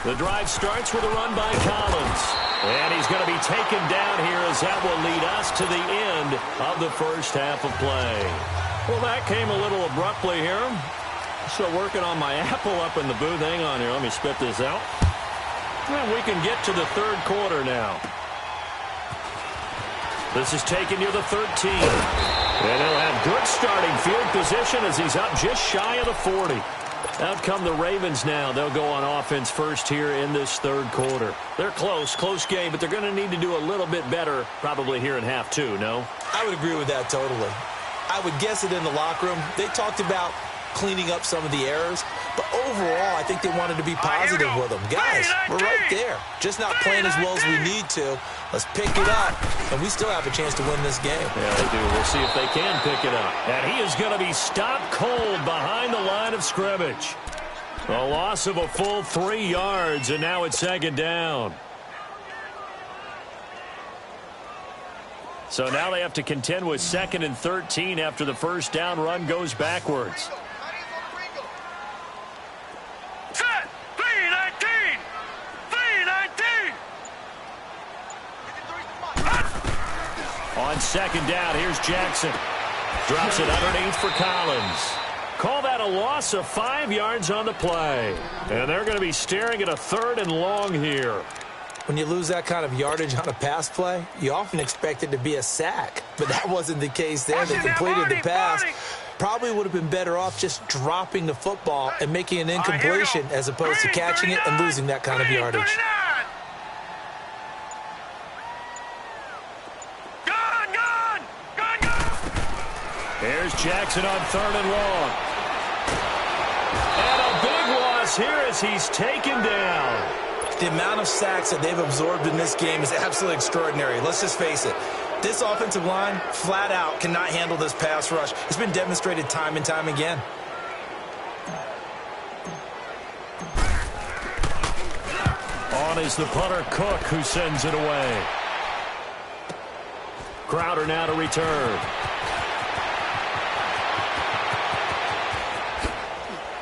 The drive starts with a run by Collins. And he's going to be taken down here as that will lead us to the end of the first half of play. Well, that came a little abruptly here. Still working on my apple up in the booth. Hang on here. Let me spit this out. And we can get to the third quarter now. This is taken near the 13. And he'll have good starting field position as he's up just shy of the 40. Out come the Ravens now. They'll go on offense first here in this third quarter. They're close game, but they're going to need to do a little bit better probably here in half two, no? I would agree with that totally. I would guess it in the locker room. They talked about cleaning up some of the errors, but overall, I think they wanted to be positive with them. Guys, we're right there. Just not playing as well as we need to. Let's pick it up, and we still have a chance to win this game. Yeah, they do. We'll see if they can pick it up. And he is going to be stopped cold behind the line of scrimmage. A loss of a full 3 yards, and now it's second down. So now they have to contend with 2nd and 13 after the first down run goes backwards. On second down, here's Jackson. Drops it underneath for Collins. Call that a loss of 5 yards on the play. And they're going to be staring at a 3rd and long here. When you lose that kind of yardage on a pass play, you often expect it to be a sack. But that wasn't the case there. They completed the pass. Probably would have been better off just dropping the football and making an incompletion as opposed to catching it and losing that kind of yardage. Here's Jackson on 3rd and long. And a big loss here as he's taken down. The amount of sacks that they've absorbed in this game is absolutely extraordinary. Let's just face it. This offensive line, flat out, cannot handle this pass rush. It's been demonstrated time and time again. On is the punter, Cook, who sends it away. Crowder now to return.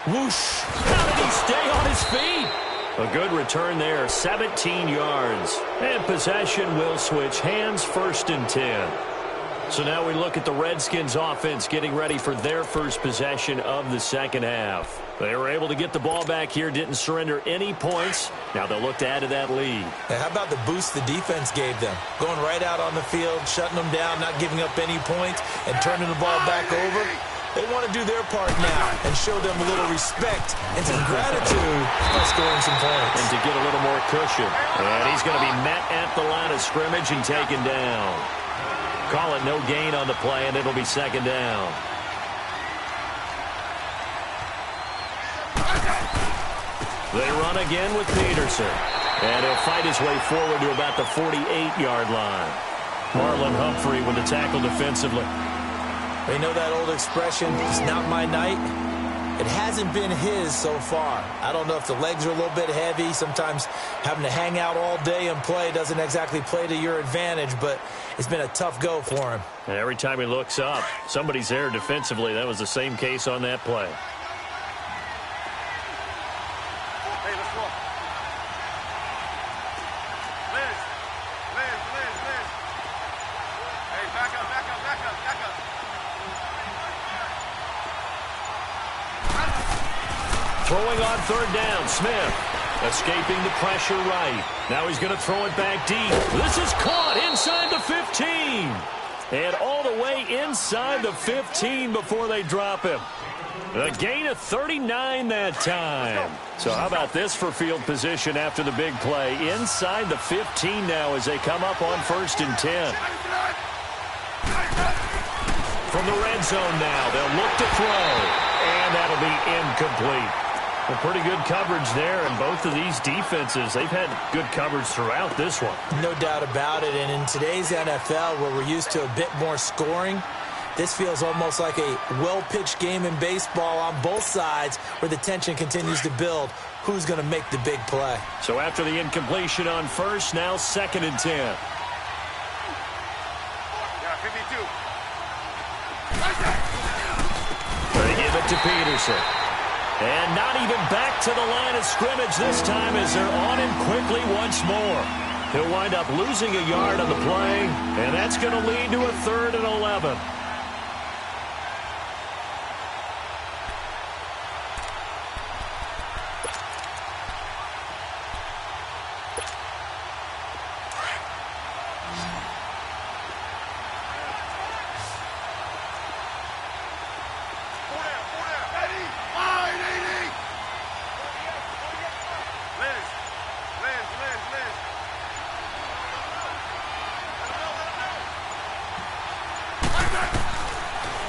Whoosh! How did he stay on his feet? A good return there, 17 yards. And possession will switch hands, 1st and 10. So now we look at the Redskins offense getting ready for their first possession of the second half. They were able to get the ball back here, didn't surrender any points. Now they'll look to add to that lead. Now, how about the boost the defense gave them? Going right out on the field, shutting them down, not giving up any points, and turning the ball back over. They want to do their part now and show them a little respect and some gratitude by scoring some points. And to get a little more cushion. And he's going to be met at the line of scrimmage and taken down. Call it no gain on the play, and it'll be second down. They run again with Peterson. And he'll fight his way forward to about the 48-yard line. Marlon Humphrey with the tackle defensively. They know that old expression, it's not my night. It hasn't been his so far. I don't know if the legs are a little bit heavy. Sometimes having to hang out all day and play doesn't exactly play to your advantage, but it's been a tough go for him. And every time he looks up, somebody's there defensively. That was the same case on that play. Throwing on 3rd down, Smith. Escaping the pressure right. Now he's going to throw it back deep. This is caught inside the 15. And all the way inside the 15 before they drop him. A gain of 39 that time. So how about this for field position after the big play? Inside the 15 now as they come up on 1st and 10. From the red zone now, they'll look to throw. And that'll be incomplete. Well, pretty good coverage there, and both of these defenses, they've had good coverage throughout this one. No doubt about it, and in today's NFL, where we're used to a bit more scoring, this feels almost like a well-pitched game in baseball on both sides where the tension continues to build. Who's going to make the big play? So after the incompletion on 1st, now 2nd and 10. They give it to Peterson. And not even back to the line of scrimmage this time as they're on him quickly once more. He'll wind up losing a yard on the play, and that's going to lead to a 3rd and 11.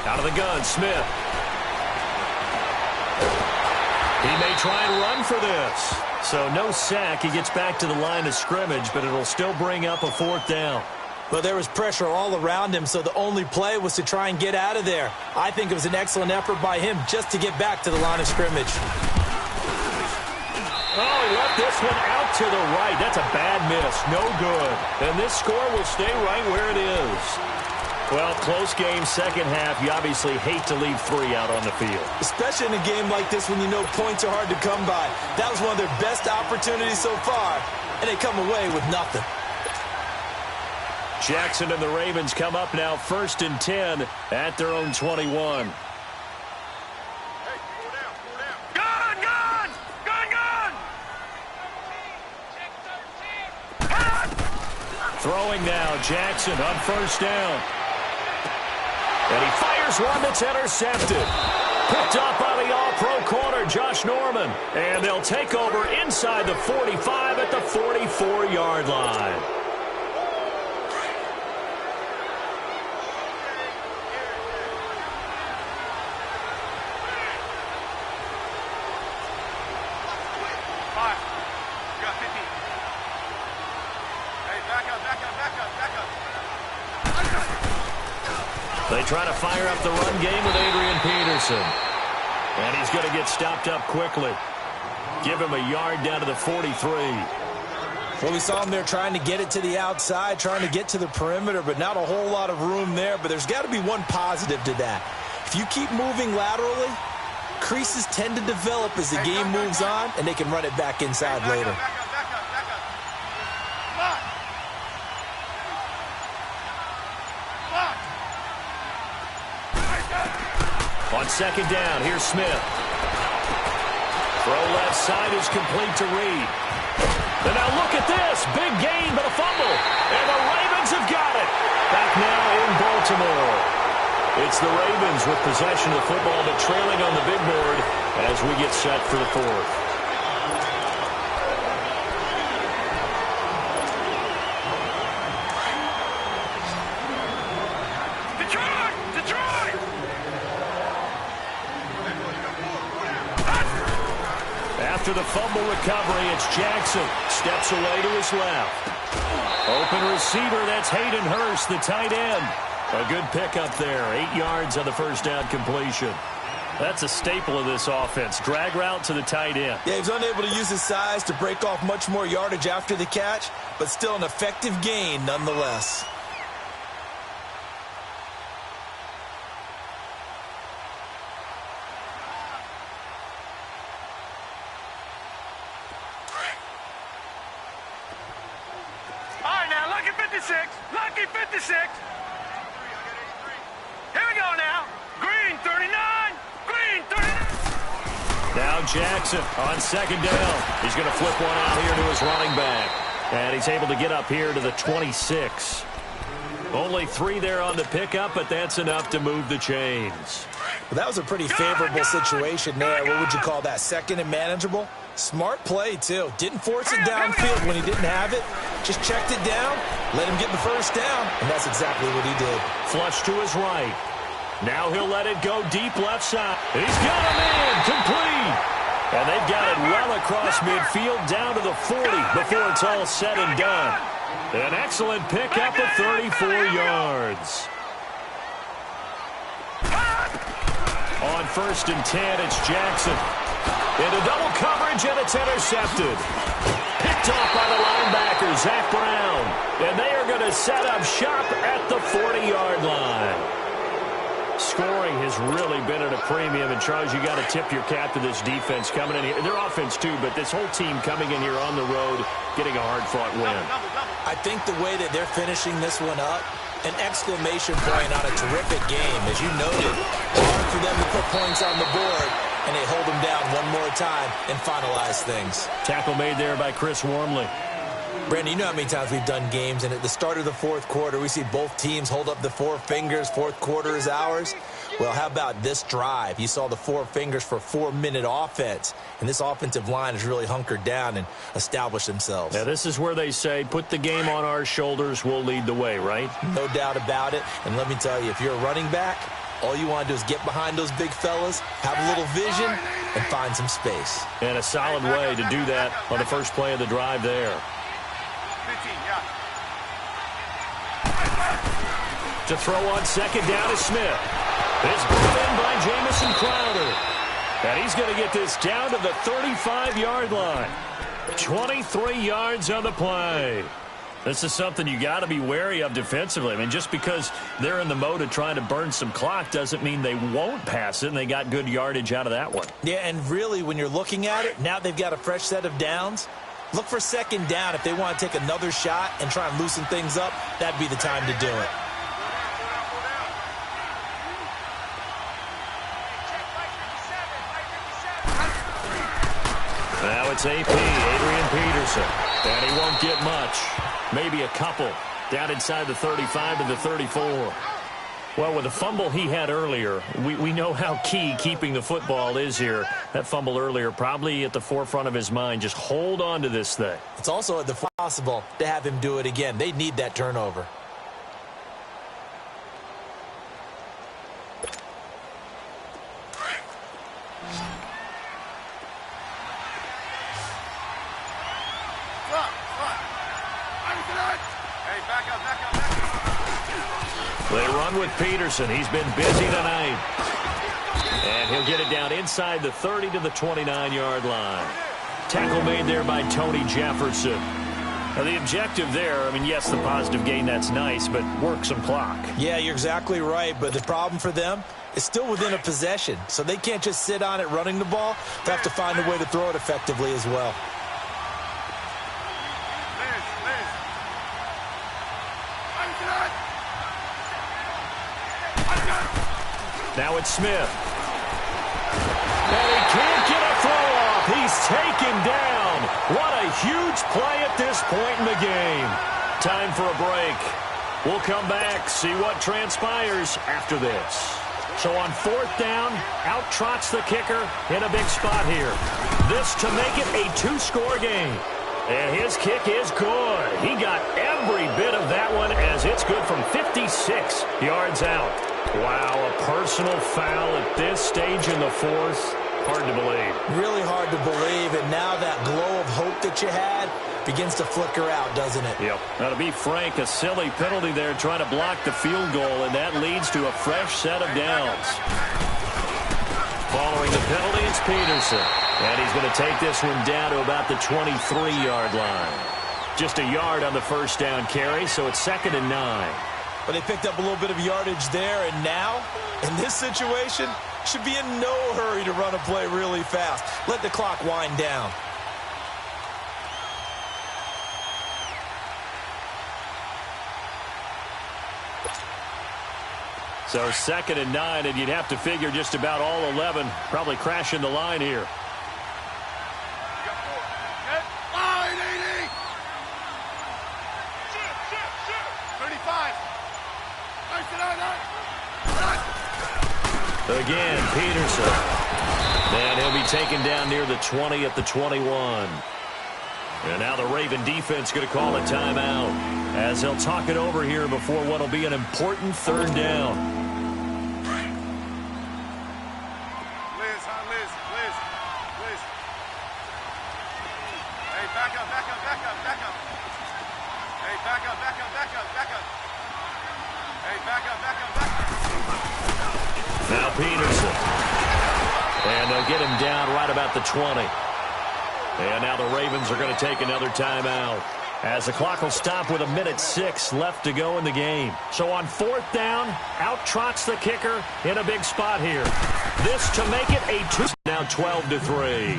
Out of the gun, Smith. He may try and run for this. So no sack. He gets back to the line of scrimmage, but it'll still bring up a 4th down. Well, there was pressure all around him, so the only play was to try and get out of there. I think it was an excellent effort by him just to get back to the line of scrimmage. Oh, he left this one out to the right. That's a bad miss. No good. And this score will stay right where it is. Well, close game, second half. You obviously hate to leave 3 out on the field. Especially in a game like this when you know points are hard to come by. That was one of their best opportunities so far, and they come away with nothing. Jackson and the Ravens come up now 1st and 10 at their own 21. Throwing now, Jackson on 1st down. And he fires one that's intercepted. Picked up by the all-pro corner, Josh Norman. And they'll take over inside the 45 at the 44-yard line. They try to fire up the run game with Adrian Peterson. And he's going to get stopped up quickly. Give him a yard down to the 43. Well, we saw him there trying to get it to the outside, trying to get to the perimeter, but not a whole lot of room there. But there's got to be one positive to that. If you keep moving laterally, creases tend to develop as the game moves on, and they can run it back inside later. On 2nd down, here's Smith. Throw left side is complete to Reed. And now look at this. Big gain, but a fumble. And the Ravens have got it. Back now in Baltimore. It's the Ravens with possession of the football, but trailing on the big board as we get set for the 4th. After the fumble recovery, it's Jackson. Steps away to his left. Open receiver, that's Hayden Hurst, the tight end. A good pickup there. 8 yards on the 1st down completion. That's a staple of this offense. Drag route to the tight end. Yeah, he was unable to use his size to break off much more yardage after the catch, but still an effective gain nonetheless. Lucky 56. Here we go now. Green 39. Green 39. Now Jackson on 2nd down. He's going to flip one out here to his running back. And he's able to get up here to the 26. Only 3 there on the pickup, but that's enough to move the chains. Well, that was a pretty favorable situation there. What would you call that? 2nd and manageable? Smart play, too. Didn't force it downfield when he didn't have it. Just checked it down, let him get the 1st down, and that's exactly what he did. Flush to his right. Now he'll let it go deep left side. He's got him in, complete. And they've got it well across midfield down to the 40 before it's all said and done. An excellent pickup of 34 yards. On 1st and 10, it's Jackson. Into double coverage, and it's intercepted. Picked off by the linebacker, Zach Brown. And they are going to set up shop at the 40-yard line. scoring has really been at a premium. And, Charles, you got to tip your cap to this defense coming in here. Their offense, too, but this whole team coming in here on the road, getting a hard-fought win. I think the way that they're finishing this one up, an exclamation point on a terrific game. As you noted, hard for them to put points on the board, and they hold them down one more time and finalize things. Tackle made there by Chris Wormley. Brandon, you know how many times we've done games, and at the start of the fourth quarter, we see both teams hold up the four fingers, fourth quarter is ours. Well, how about this drive? You saw the four fingers for 4-minute offense, and this offensive line has really hunkered down and established themselves. Yeah, this is where they say, put the game on our shoulders, we'll lead the way, right? No doubt about it, and let me tell you, if you're a running back, all you want to do is get behind those big fellas, have a little vision, and find some space. And a solid way to do that on the first play of the drive there. To throw on second down is Smith. It's brought in by Jamison Crowder. And he's going to get this down to the 35-yard line. 23 yards on the play. This is something you got to be wary of defensively. I mean, just because they're in the mode of trying to burn some clock doesn't mean they won't pass it, and they got good yardage out of that one. Yeah, and really, when you're looking at it, now they've got a fresh set of downs. Look for second down. If they want to take another shot and try and loosen things up, that'd be the time to do it. Now it's AP, Adrian Peterson, and he won't get much. Maybe a couple down inside the 35 to the 34. Well, with the fumble he had earlier, we know how key keeping the football is here. That fumble earlier probably at the forefront of his mind. Just hold on to this thing. It's also possible to have him do it again. They need that turnover. They run with Peterson. He's been busy tonight. And he'll get it down inside the 30 to the 29-yard line. Tackle made there by Tony Jefferson. Now, the objective there, I mean, yes, the positive gain, that's nice, but work some clock. Yeah, you're exactly right, but the problem for them is still within a possession, so they can't just sit on it running the ball. They have to find a way to throw it effectively as well. Now it's Smith. And he can't get a throw off. He's taken down. What a huge play at this point in the game. Time for a break. We'll come back, see what transpires after this. So on fourth down, out trots the kicker in a big spot here. This to make it a two-score game. And his kick is good. He got every bit of that one as it's good from 56 yards out. Wow, a personal foul at this stage in the fourth. Hard to believe. Really hard to believe, and now that glow of hope that you had begins to flicker out, doesn't it? Yep. Now, to be frank, a silly penalty there trying to block the field goal, and that leads to a fresh set of downs. Following the penalty, it's Peterson. And he's going to take this one down to about the 23-yard line. Just a yard on the first down carry, so it's 2nd and 9. But they picked up a little bit of yardage there, and now, in this situation, should be in no hurry to run a play really fast. Let the clock wind down. So 2nd and 9, and you'd have to figure just about all 11 probably crashing the line here. Again, Peterson. And he'll be taken down near the 20 at the 21. And now the Raven defense going to call a timeout as they'll talk it over here before what will be an important third down. Liz. Hey, back up. Hey, back up. Hey, back up. Now Peterson. And they'll get him down right about the 20. And now the Ravens are going to take another timeout. As the clock will stop with 1:06 left to go in the game. So on 4th down, out trots the kicker in a big spot here. This to make it a 2. Now 12-3.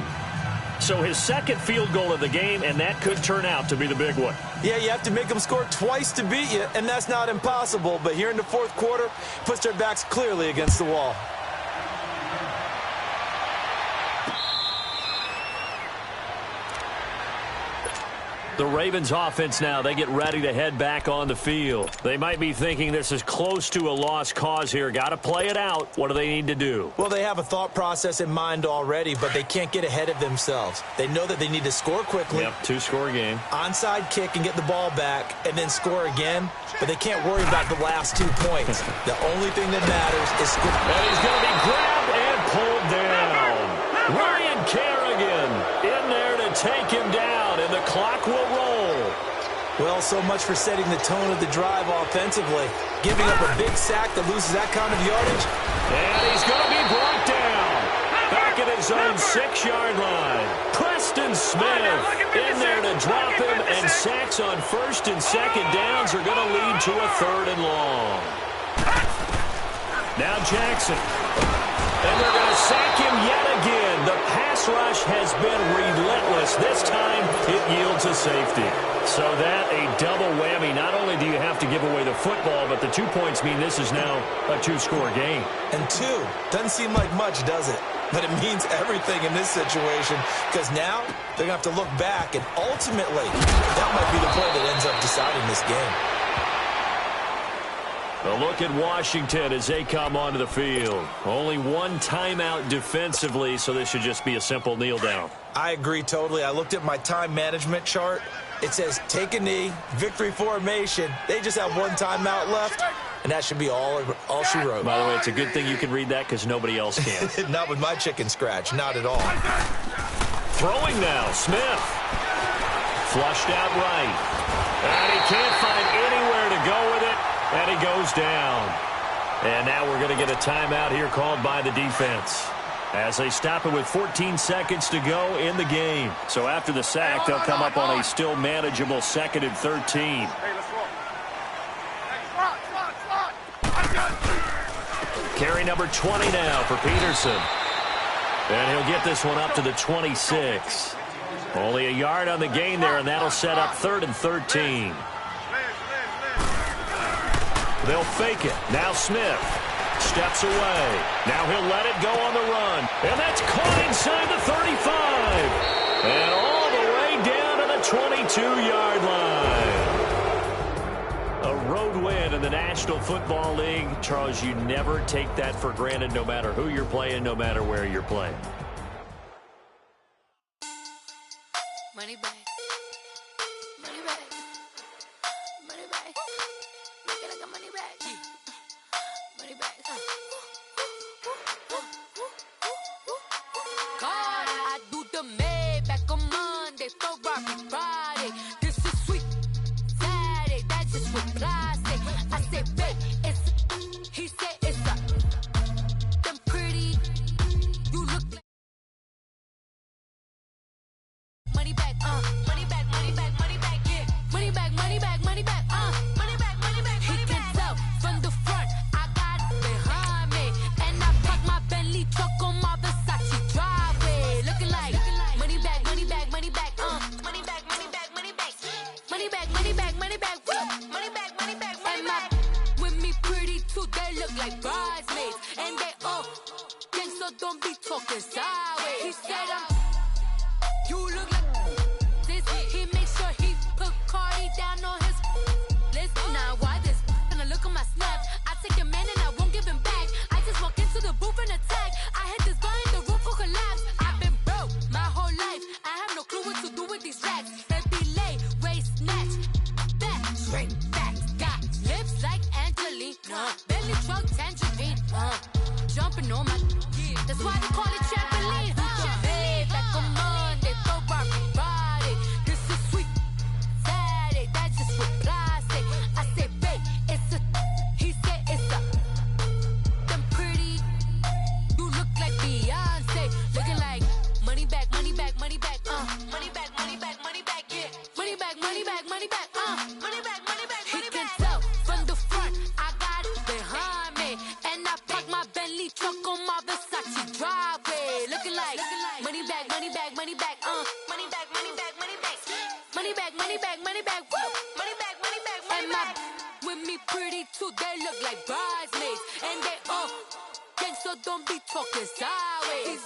So his second field goal of the game, and that could turn out to be the big one. Yeah, you have to make them score twice to beat you, and that's not impossible. But here in the 4th quarter, puts their backs clearly against the wall. The Ravens offense now, they get ready to head back on the field. They might be thinking this is close to a lost cause here. Got to play it out. What do they need to do? Well, they have a thought process in mind already, but they can't get ahead of themselves. They know that they need to score quickly. Yep, 2-score game. Onside kick and get the ball back and then score again, but they can't worry about the last 2 points. The only thing that matters is score. And he's going to be grabbed and pulled down. Ryan Kerrigan in there to take him down, and the clock will roll. Well, so much for setting the tone of the drive offensively. Giving up a big sack that loses that kind of yardage. And he's going to be brought down. Back at his own 6-yard line. Preston Smith in there to drop him, and sacks on 1st and 2nd downs are going to lead to a 3rd and long. Now Jackson. And they're going to sack him yet again. The pass rush has been relentless. This time, it yields a safety. So that a double whammy. Not only do you have to give away the football, but the 2 points mean this is now a 2-score game. And 2 doesn't seem like much, does it? But it means everything in this situation, because now they're going to have to look back, and ultimately, that might be the play that ends up deciding this game. A look at Washington as they come onto the field. Only one timeout defensively, so this should just be a simple kneel down. I agree totally. I looked at my time management chart. It says take a knee, victory formation. They just have one timeout left, and that should be all she wrote. By the way, it's a good thing you can read that because nobody else can. Not with my chicken scratch, not at all. Throwing now, Smith. Flushed out right. And he can't find anywhere to go with it. And he goes down. And now we're going to get a timeout here called by the defense as they stop it with 14 seconds to go in the game. So after the sack, they'll come up on a still manageable 2nd and 13. Carry number 20 now for Peterson. And he'll get this one up to the 26. Only a yard on the gain there, and that'll set up 3rd and 13. They'll fake it. Now Smith steps away. Now he'll let it go on the run. And that's caught inside the 35. And all the way down to the 22-yard line. A road win in the National Football League. Charles, you never take that for granted no matter who you're playing, no matter where you're playing. Money back. Money back. Money back. Make it like a money back. Money back. God, I do the Maybach on Monday, Ferrari Friday. This is sweet Saturday. That's just what I say. I say, babe, it's. He said it's a. Them pretty. You look like. Money back, money back, money back, money back, yeah. Money back, money back, money back, money back, money back. He can tell from the front, I got it behind me, and I park my Bentley truck on my Versace driveway, looking like money back, money back, money back, money back, money back, money back, money back, money back, money back, money back, money back, money back. With me pretty too, they look like bridesmaids, and they all gang, so don't be talking sideways. He said you look like this. He makes sure he put Cardi down on his list. Now why this? Gonna look at my snap. I take your man and I won't give him back. I just walk into the booth and attack. I hit this button, the roof will collapse. I've been broke my whole life. I have no clue what to do with these racks. Baby lay, waist snatch, back, straight back. Got lips like Angelina, belly truck tangerine, jumping on my. That's why they call it trampoline. Babe, back on Monday, Ferrari Friday. This is sweet Saturday. That's just what I say. I say, babe, it's a. He said it's a. Them pretty. You look like Beyonce, looking like money back, money back, money back, money back, money back, money back, yeah. Money back, money back, money money back, money back, money back, money back. He can tell from the front, I got it behind me. And I park my Bentley truck on my Versace driveway. Looking like money back, money back, money back, money back, money back, money back. Money back, money back, money back, woo. Money back, money back, money back. With me pretty too, they look like bridesmaids. And they gang, so don't be talking sideways.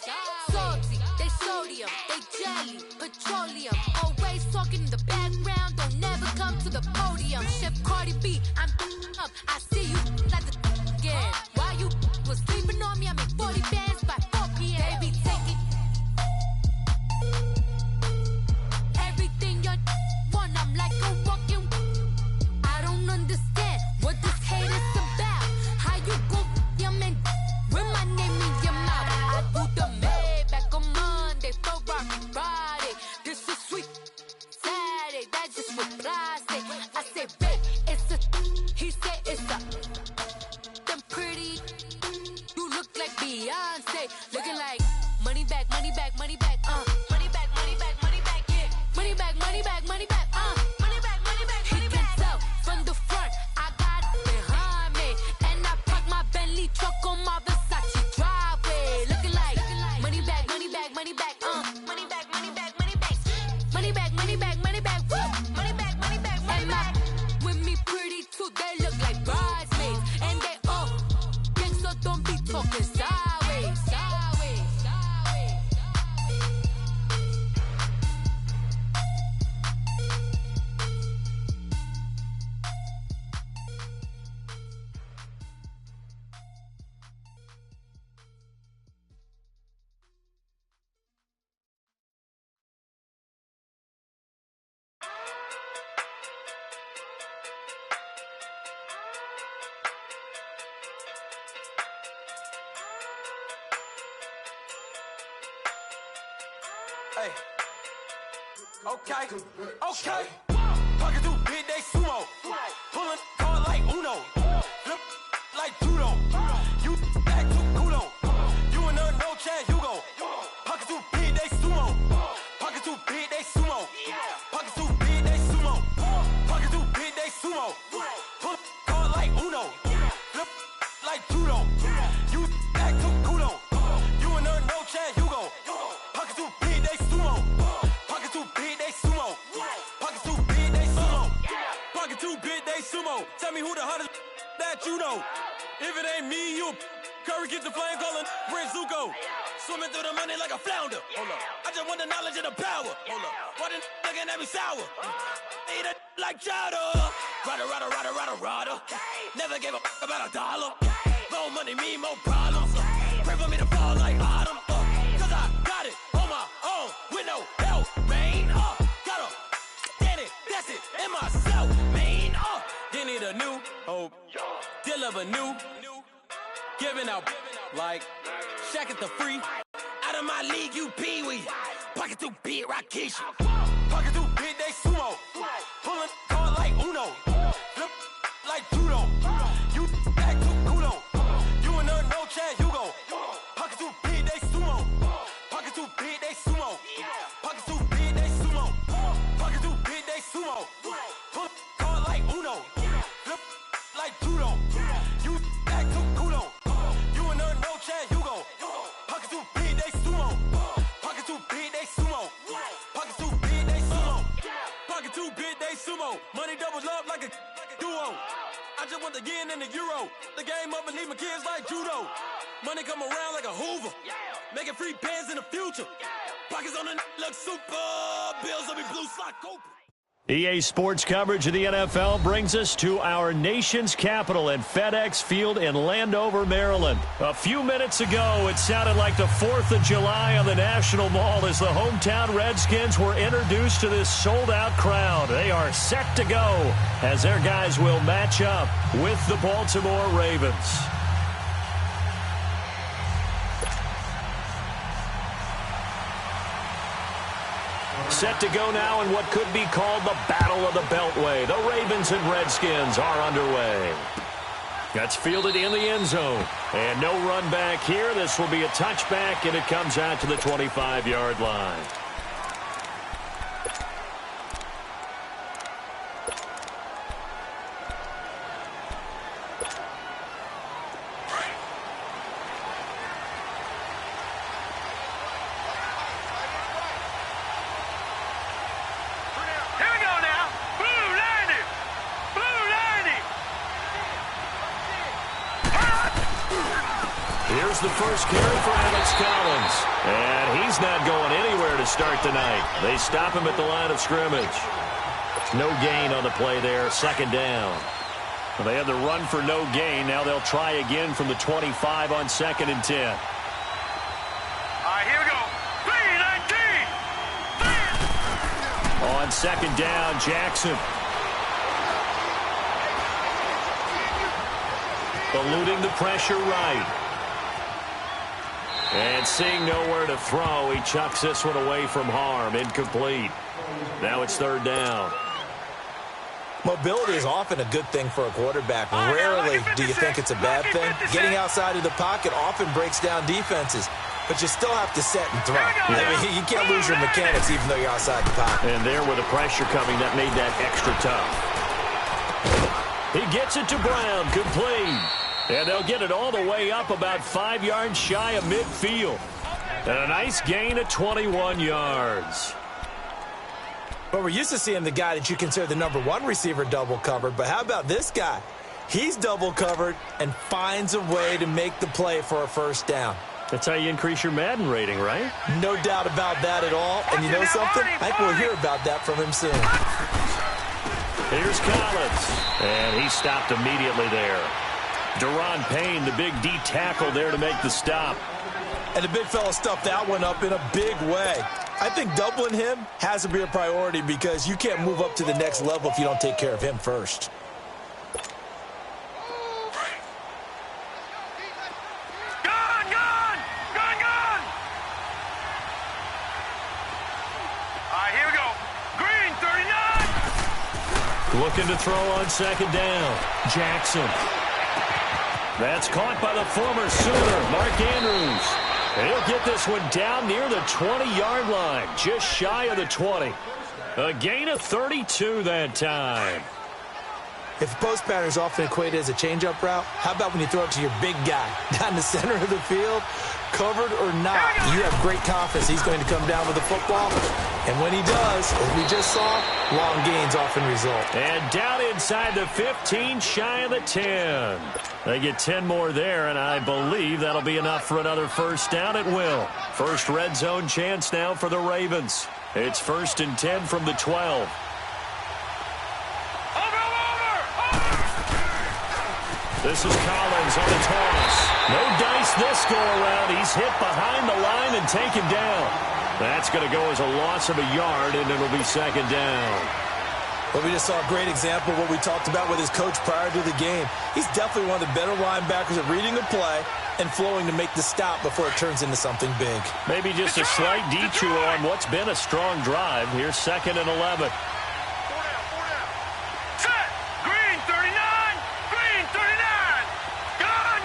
Salty, they sodium, they jelly, petroleum. Always talking in the background, don't never come to the podium. Chef Cardi B, I'm up, I see you like the again. While you was sleeping on me, I make 40 bands by 4 p.m. They be taking everything you want, I'm like a walking. I don't understand what this hate is about. How you go your man with my name in your mouth? I do the Maybach on Monday, Ferrari Friday. This is sweet Saturday, that's just what I say. I say, babe, it's a, he said it's a, them pretty, you look like Beyonce. Looking like money back, money back, money back, money back, money back, money back, yeah. Money back, money back, money back, money back, money back, money back. He can tell from the front, I got it behind me. And I park my Bentley truck on my Versace driveway. Looking like money back, money back, money back, money back, money back, money back. Money back, money back, money back, woo. Money back, money back, money back. With me pretty too, they look like bridesmaids. And they gang, so don't be talking sideways, sideways, sideways. Hey. Okay. Pocket too big, they sumo. Pulling card like Uno. Flip like judo. You act too kudo. You and her no Chad Hugo. Pocket too big, they sumo. Pocket too big, they sumo. Pocket too big, they sumo. Pocket too big, they sumo. Pull card like Uno. Flip like judo. You act too kudo. You and her no Chad Hugo. Pocket too big, they sumo. Pocket too big, they sumo. Pocket too big, they sumo. Pocket too big, they sumo. Tell me who the hottest that you know. If it ain't me, you Curry get the flame calling Prince Zuko. Swimming through the money like a flounder. Hold up. I just want the knowledge and the power. Hold up. Why the looking at me sour? Eat it like chowder. Rada. Never gave a about a dollar. More money, me, more problems. Pray for me to fall like autumn. Cause I got it on my own with no help, man. Got a daddy, that's it, in myself, man. They need a new hope. Deal of a new. Giving out like Shaq at the free. Out of my league, you pee-wee. Pocket too big, Rakishi. Pocket too big, they sumo. Pulling card like Uno. Flip like judo. You act too kudo. You and her no Chad Hugo. Pocket too big, they sumo. Pocket too big, they sumo. Pocket too big, they sumo. Pocket too big, they sumo. Pull card like Uno. Flip like judo. You act too kudo. You and her no Chad Hugo. Pocket too big, they sumo. Pocket too big, they sumo. Pocket too big, they sumo. Pocket too big, they sumo. Money doubles up like a duo. I just want the yen and the euro. The game up and leave my kids like judo. Money come around like a Hoover. Making free bands in the future. Pockets on the look super. Bills will be blue slot Cooper. EA Sports coverage of the NFL brings us to our nation's capital in FedEx Field in Landover, Maryland. A few minutes ago, it sounded like the 4th of July on the National Mall as the hometown Redskins were introduced to this sold-out crowd. They are set to go as their guys will match up with the Baltimore Ravens. Set to go now in what could be called the Battle of the Beltway. The Ravens and Redskins are underway. That's fielded in the end zone. And no run back here. This will be a touchback, and it comes out to the 25-yard line. is the first carry for Alex Collins. And he's not going anywhere to start tonight. They stop him at the line of scrimmage. No gain on the play there, second down. Well, they had the run for no gain. Now they'll try again from the 25 on 2nd and 10. All right, here we go. 3-19. On 2nd down, Jackson. Eluding the pressure right. And seeing nowhere to throw, he chucks this one away from harm. Incomplete. Now it's 3rd down. Mobility is often a good thing for a quarterback. Rarely do you think it's a bad thing. Getting outside of the pocket often breaks down defenses, but you still have to set and throw. I mean, you can't lose your mechanics even though you're outside the pocket. And there with the pressure coming, that made that extra tough. He gets it to Brown, complete. And they'll get it all the way up about 5 yards shy of midfield. And a nice gain of 21 yards. But we're used to seeing the guy that you consider the #1 receiver double covered. But how about this guy? He's double covered and finds a way to make the play for a first down. That's how you increase your Madden rating, right? No doubt about that at all. And you know something? I think we'll hear about that from him soon. Here's Collins. And he stopped immediately there. Deron Payne, the big D tackle there to make the stop. And the big fella stuffed that one up in a big way. I think doubling him has to be a priority because you can't move up to the next level if you don't take care of him first. Gone! All right, here we go. Green, 39. Looking to throw on 2nd down. Jackson. That's caught by the former Sooner, Mark Andrews. He'll get this one down near the 20-yard line, just shy of the 20. A gain of 32 that time. If post pattern is often equated as a change-up route, how about when you throw it to your big guy down the center of the field? Covered or not, you have great confidence he's going to come down with the football. And when he does, as we just saw, long gains often result. And down inside the 15, shy of the 10. They get 10 more there, and I believe that'll be enough for another first down. It will. First red zone chance now for the Ravens. It's 1st and 10 from the 12. This is Collins on the toss. No dice this go-around. He's hit behind the line and taken down. That's going to go as a loss of a yard, and it'll be 2nd down. Well, we just saw a great example of what we talked about with his coach prior to the game. He's definitely one of the better linebackers at reading a play and flowing to make the stop before it turns into something big. Maybe just a slight detour on what's been a strong drive. Here's 2nd and 11. Set. Green, 39. Green, 39. Gone.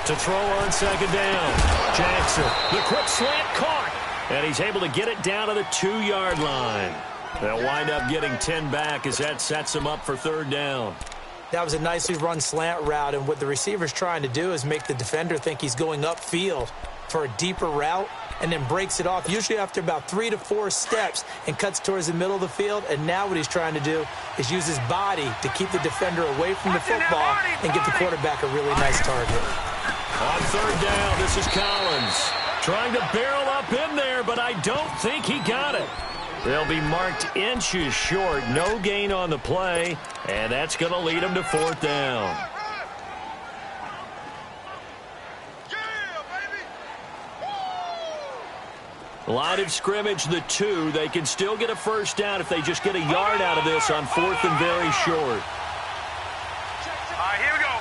To throw on 2nd down. Jackson, the quick slant caught. And he's able to get it down to the 2-yard line. They'll wind up getting 10 back as that sets them up for 3rd down. That was a nicely run slant route, and what the receiver's trying to do is make the defender think he's going upfield for a deeper route and then breaks it off, usually after about 3 to 4 steps, and cuts towards the middle of the field. And now what he's trying to do is use his body to keep the defender away from the football and give the quarterback a really nice target. On 3rd down, this is Collins. Trying to barrel up in there, but I don't think he got it. They'll be marked inches short. No gain on the play, and that's going to lead them to 4th down. Line of scrimmage, the 2. They can still get a first down if they just get a yard out of this on 4th and very short. All right, here we go.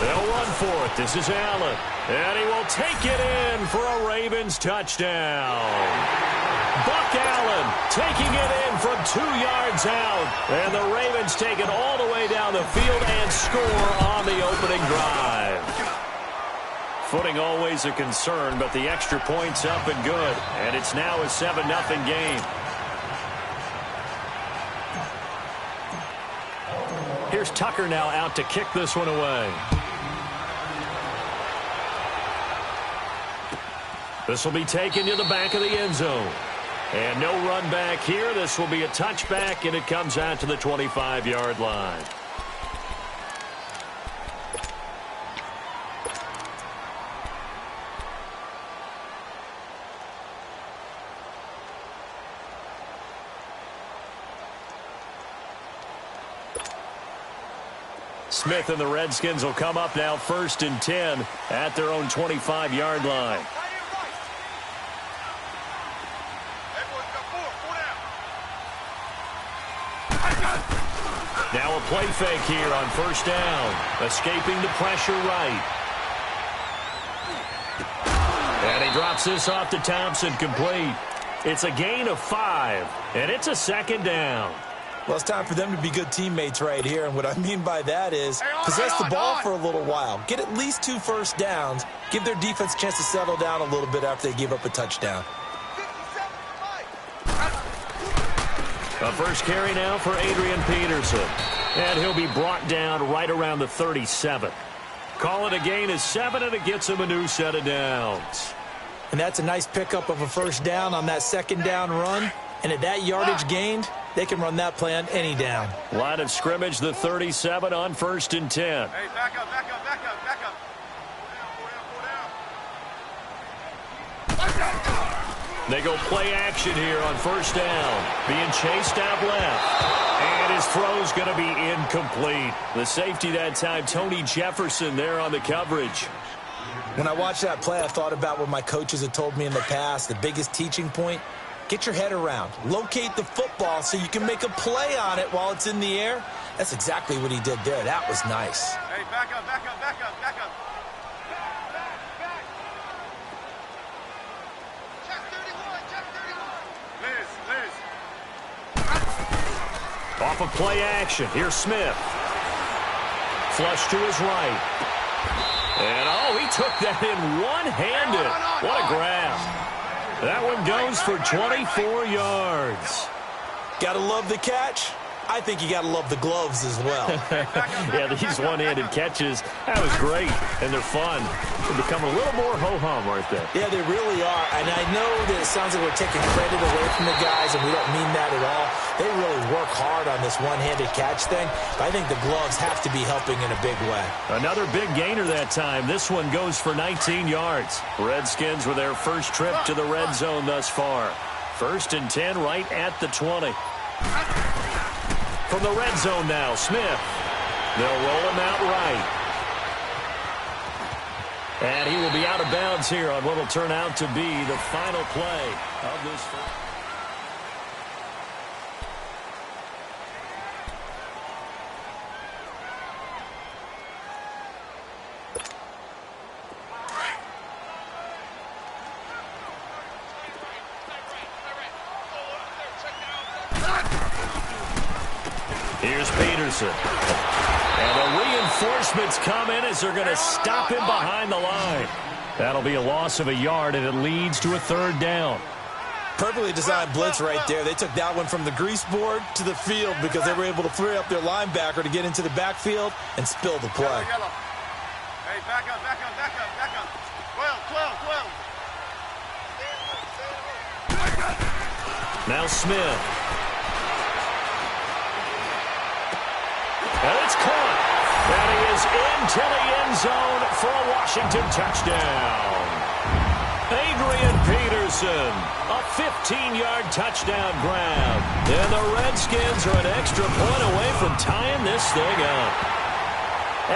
They'll run for it. This is Allen. And he will take it in for a Ravens touchdown. Buck Allen taking it in from 2 yards out. And the Ravens take it all the way down the field and score on the opening drive. Footing always a concern, but the extra point's up and good. And it's now a 7-0 game. Here's Tucker now out to kick this one away. This will be taken to the back of the end zone. And no run back here. This will be a touchback, and it comes out to the 25-yard line. Smith and the Redskins will come up now 1st and 10 at their own 25-yard line. Now a play fake here on 1st down. Escaping the pressure right. And he drops this off to Thompson, complete. It's a gain of 5, and it's a 2nd down. Well, it's time for them to be good teammates right here, and what I mean by that is possess the ball for a little while. Get at least 2 first downs. Give their defense a chance to settle down a little bit after they give up a touchdown. A first carry now for Adrian Peterson. And he'll be brought down right around the 37. Call it a gain of 7, and it gets him a new set of downs. And that's a nice pickup of a first down on that 2nd down run. And at that yardage gained, they can run that play on any down. Line of scrimmage, the 37 on 1st and 10. Hey, back up, back up, back up, back up. They go play action here on 1st down. Being chased out left. And his throw's going to be incomplete. The safety that time, Tony Jefferson, there on the coverage. When I watched that play, I thought about what my coaches had told me in the past. The biggest teaching point, get your head around. Locate the football so you can make a play on it while it's in the air. That's exactly what he did there. That was nice. Hey, back up, back up, back up, back up. Off of play action. Here's Smith. Flush to his right. And, oh, he took that in one-handed. What a grab. That one goes for 24 yards. Gotta love the catch. I think you gotta love the gloves as well. Yeah, these one-handed catches, that was great, and they're fun. They become a little more ho-hum right there. Yeah, they really are, and I know that it sounds like we're taking credit away from the guys, and we don't mean that at all. They really work hard on this one-handed catch thing, but I think the gloves have to be helping in a big way. Another big gainer that time. This one goes for 19 yards. Redskins with their first trip to the red zone thus far. 1st and 10 right at the 20. From the red zone now, Smith. They'll roll him out right. And he will be out of bounds here on what will turn out to be the final play of this first. Here's Peterson. And the reinforcements come in as they're going to stop him behind the line. That'll be a loss of a yard, and it leads to a 3rd down. Perfectly designed blitz right there. They took that one from the grease board to the field because they were able to free up their linebacker to get into the backfield and spill the play. Hey, back up, back up, back up, back up. 12. Now Smith. And it's caught. And he is into the end zone for a Washington touchdown. Adrian Peterson, a 15-yard touchdown grab. And the Redskins are an extra point away from tying this thing up.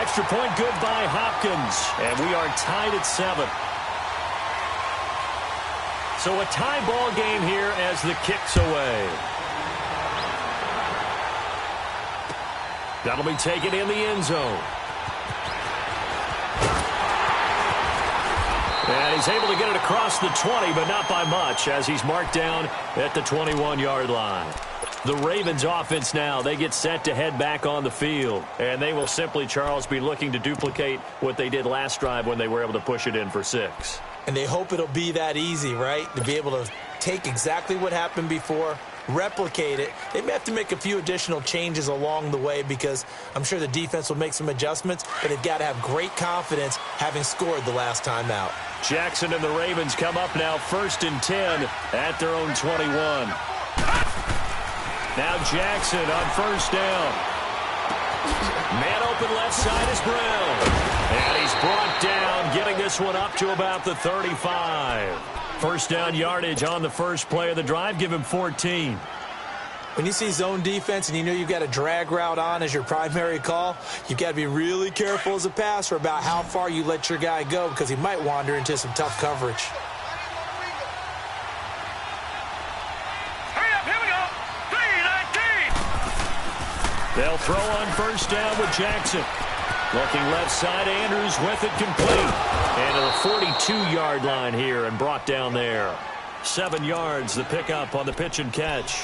Extra point good by Hopkins. And we are tied at 7. So a tie ball game here as the kick's away. That'll be taken in the end zone. And he's able to get it across the 20, but not by much, as he's marked down at the 21-yard line. The Ravens offense now, they get set to head back on the field. And they will simply, Charles, be looking to duplicate what they did last drive when they were able to push it in for 6. And they hope it'll be that easy, right? To be able to take exactly what happened before, replicate it. They may have to make a few additional changes along the way because I'm sure the defense will make some adjustments, but they've got to have great confidence having scored the last time out. Jackson and the Ravens come up now 1st and 10 at their own 21. Now Jackson on 1st down. Man open left side is Brown. And he's brought down, getting this one up to about the 35. 1st down yardage on the first play of the drive. Give him 14. When you see zone defense and you know you've got a drag route on as your primary call, you've got to be really careful as a passer about how far you let your guy go because he might wander into some tough coverage. Hurry up, here we go. 3-19. They'll throw on first down with Jackson. Looking left side, Andrews with it complete. And to the 42-yard line here and brought down there. 7 yards, the pickup on the pitch and catch.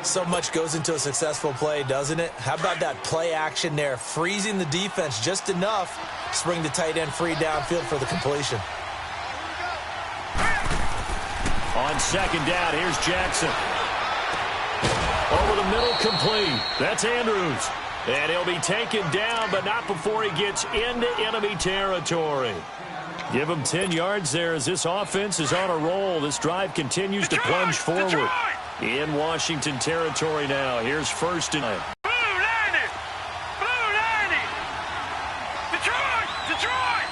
So much goes into a successful play, doesn't it? How about that play action there, freezing the defense just enough to bring the tight end free downfield for the completion. On second down, here's Jackson. Over the middle, complete. That's Andrews. And he'll be taken down, but not before he gets into enemy territory. Give him 10 yards there as this offense is on a roll. This drive continues to plunge forward. In Washington territory now. Here's first and 9. Blue 90. Blue 90. Detroit. Detroit.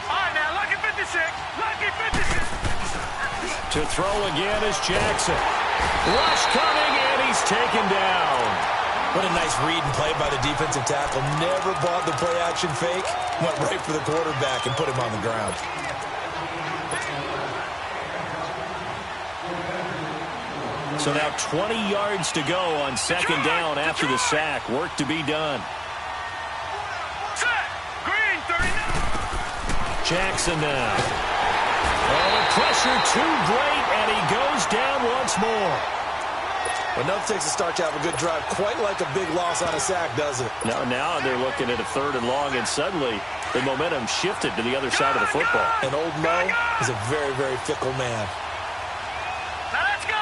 All right, now, lucky 56. Lucky 56. To throw again is Jackson. Rush coming, and he's taken down. What a nice read and play by the defensive tackle. Never bought the play-action fake. Went right for the quarterback and put him on the ground. So now 20 yards to go on second down after the sack. Work to be done. Set. Green 39. Jackson now. Oh, the pressure too great, and he goes down once more. Well, nothing takes a start to have a good drive quite like a big loss on a sack, does it? Now they're looking at a 3rd and long, and suddenly the momentum shifted to the other side of the football. And old Mo is a very, very fickle man. Now let's go.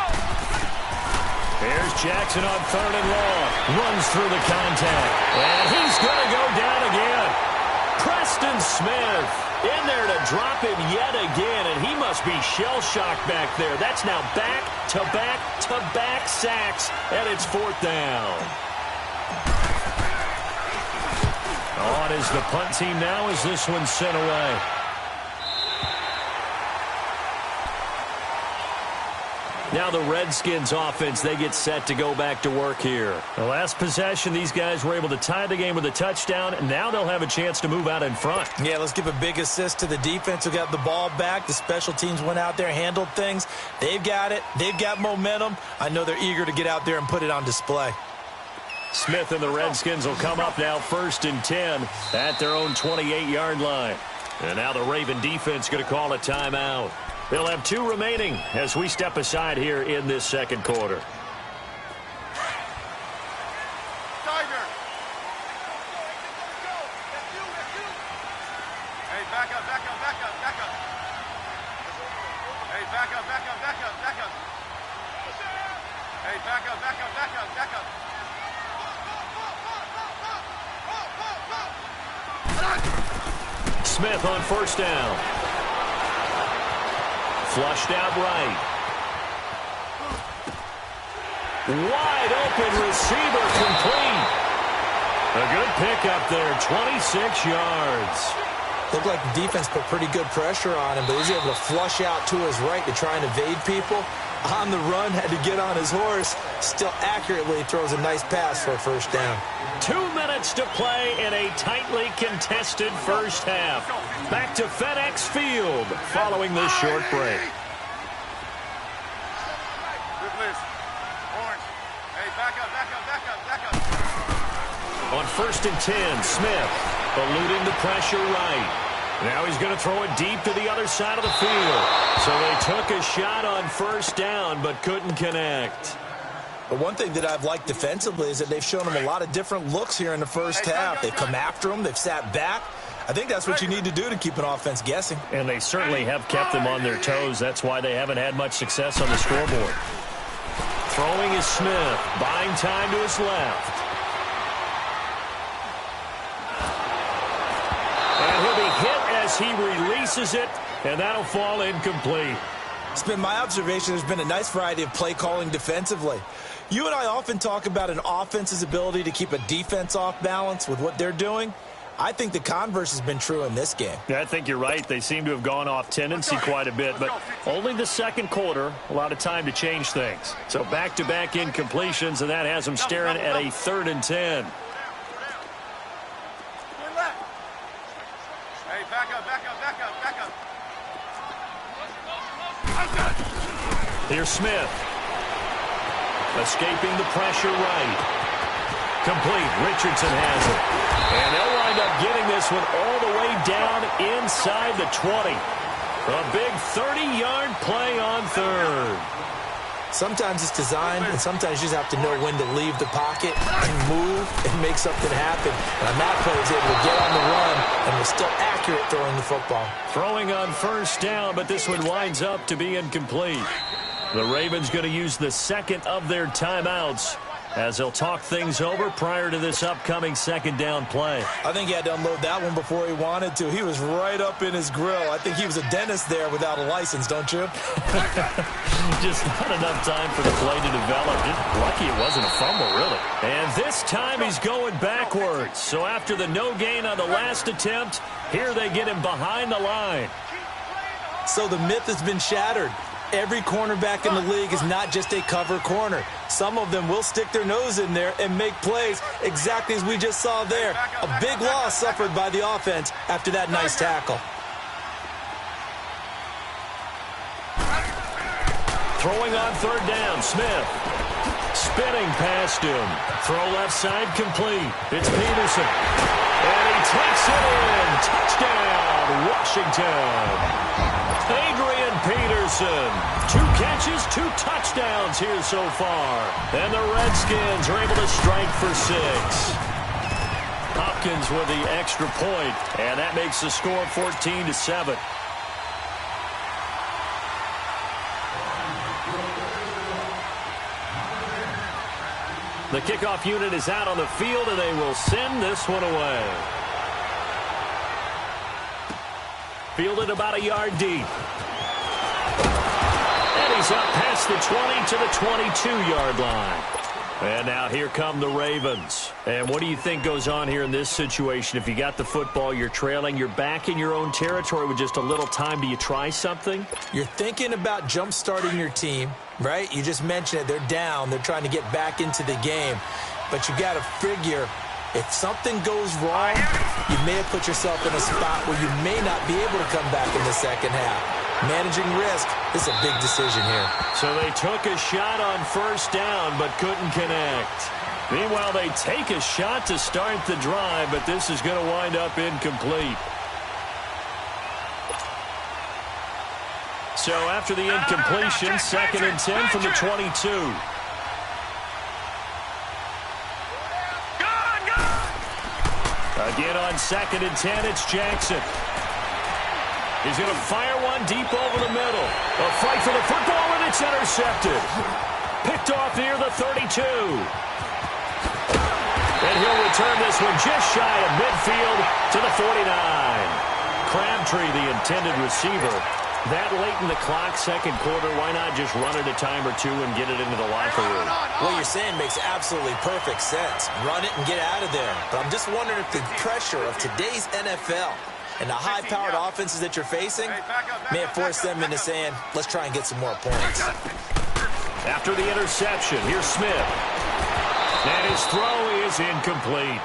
Here's Jackson on 3rd and long. Runs through the contact. And he's going to go down again. Preston Smith in there to drop him yet again, and he must be shell-shocked back there. That's now back-to-back-to-back sacks, and it's 4th down. On is the punt team now as this one's sent away. Now the Redskins offense, they get set to go back to work here. The last possession, these guys were able to tie the game with a touchdown, and now they'll have a chance to move out in front. Yeah, let's give a big assist to the defense who got the ball back. The special teams went out there, handled things. They've got it. They've got momentum. I know they're eager to get out there and put it on display. Smith and the Redskins will come up now 1st and 10 at their own 28-yard line. And now the Raven defense going to call a timeout. They'll have 2 remaining as we step aside here in this second quarter. Tiger. Hey, back up, back up, back up, back up. Hey, back up, back up, back up, back up. Hey, back up, back up, back up, back up. Smith on first down. Flushed out right. Wide open receiver complete. A good pickup there, 26 yards. Looked like the defense put pretty good pressure on him, but he was able to flush out to his right to try and evade people. On the run, had to get on his horse. Still accurately throws a nice pass for a first down. 2 minutes to play in a tightly contested first half. Back to FedEx Field following this short break. Good list. Orange. Hey, back up, back up, back up, back up. On 1st and 10, Smith eluding the pressure right. Now he's going to throw it deep to the other side of the field. So they took a shot on first down but couldn't connect. But one thing that I've liked defensively is that they've shown him a lot of different looks here in the first half. They've come after him. They've sat back. I think that's what you need to do to keep an offense guessing. And they certainly have kept them on their toes. That's why they haven't had much success on the scoreboard. Throwing is Smith. Buying time to his left. And he'll be hit as he releases it, and that'll fall incomplete. It's been my observation there's been a nice variety of play calling defensively. You and I often talk about an offense's ability to keep a defense off balance with what they're doing. I think the converse has been true in this game. Yeah, I think you're right. They seem to have gone off tendency quite a bit, but only the second quarter, a lot of time to change things. So back-to-back incompletions, and that has them staring at a 3rd and 10. Hey, back up. Here's Smith. Escaping the pressure right. Complete. Richardson has it. And they'll wind up getting this one all the way down inside the 20. A big 30-yard play on 3rd. Sometimes it's designed, and sometimes you just have to know when to leave the pocket and move and make something happen. And on that play, he was able to get on the run and was still accurate throwing the football. Throwing on 1st down, but this one winds up to be incomplete. The Ravens going to use the second of their timeouts as they'll talk things over prior to this upcoming 2nd down play. I think he had to unload that one before he wanted to. He was right up in his grill. I think he was a dentist there without a license, don't you? Just not enough time for the play to develop. Just lucky it wasn't a fumble, really. And this time he's going backwards. So after the no gain on the last attempt, here they get him behind the line. So the myth has been shattered. Every cornerback in the league is not just a cover corner. Some of them will stick their nose in there and make plays exactly as we just saw there. A big loss suffered by the offense after that nice tackle. Throwing on 3rd down, Smith. Spinning past him. Throw left side complete. It's Peterson. And he takes it in. Touchdown, Washington. Adrian Peterson. 2 catches, 2 touchdowns here so far. And the Redskins are able to strike for 6. Hopkins with the extra point, and that makes the score 14-7. The kickoff unit is out on the field, and they will send this one away. Fielded about a yard deep. And he's up past the 20 to the 22-yard line. And now here come the Ravens. And what do you think goes on here in this situation? If you got the football, you're trailing, you're back in your own territory with just a little time. Do you try something? You're thinking about jump-starting your team, right? You just mentioned it. They're down. They're trying to get back into the game. But you got to figure, if something goes wrong, you may have put yourself in a spot where you may not be able to come back in the second half. Managing risk, this is a big decision here. So they took a shot on 1st down but couldn't connect. Meanwhile, they take a shot to start the drive, but this is going to wind up incomplete. So after the incompletion, 2nd and 10 from the 22. Again on 2nd and 10, it's Jackson. He's going to fire one deep over the middle. A fight for the football, and it's intercepted. Picked off near the 32. And he'll return this one just shy of midfield to the 49. Crabtree, the intended receiver. That late in the clock, 2nd quarter, why not just run it a time or two and get it into the locker room? What you're saying makes absolutely perfect sense. Run it and get out of there. But I'm just wondering if the pressure of today's NFL and the high-powered offenses that you're facing may have forced them into saying, let's try and get some more points. After the interception, here's Smith. And his throw is incomplete.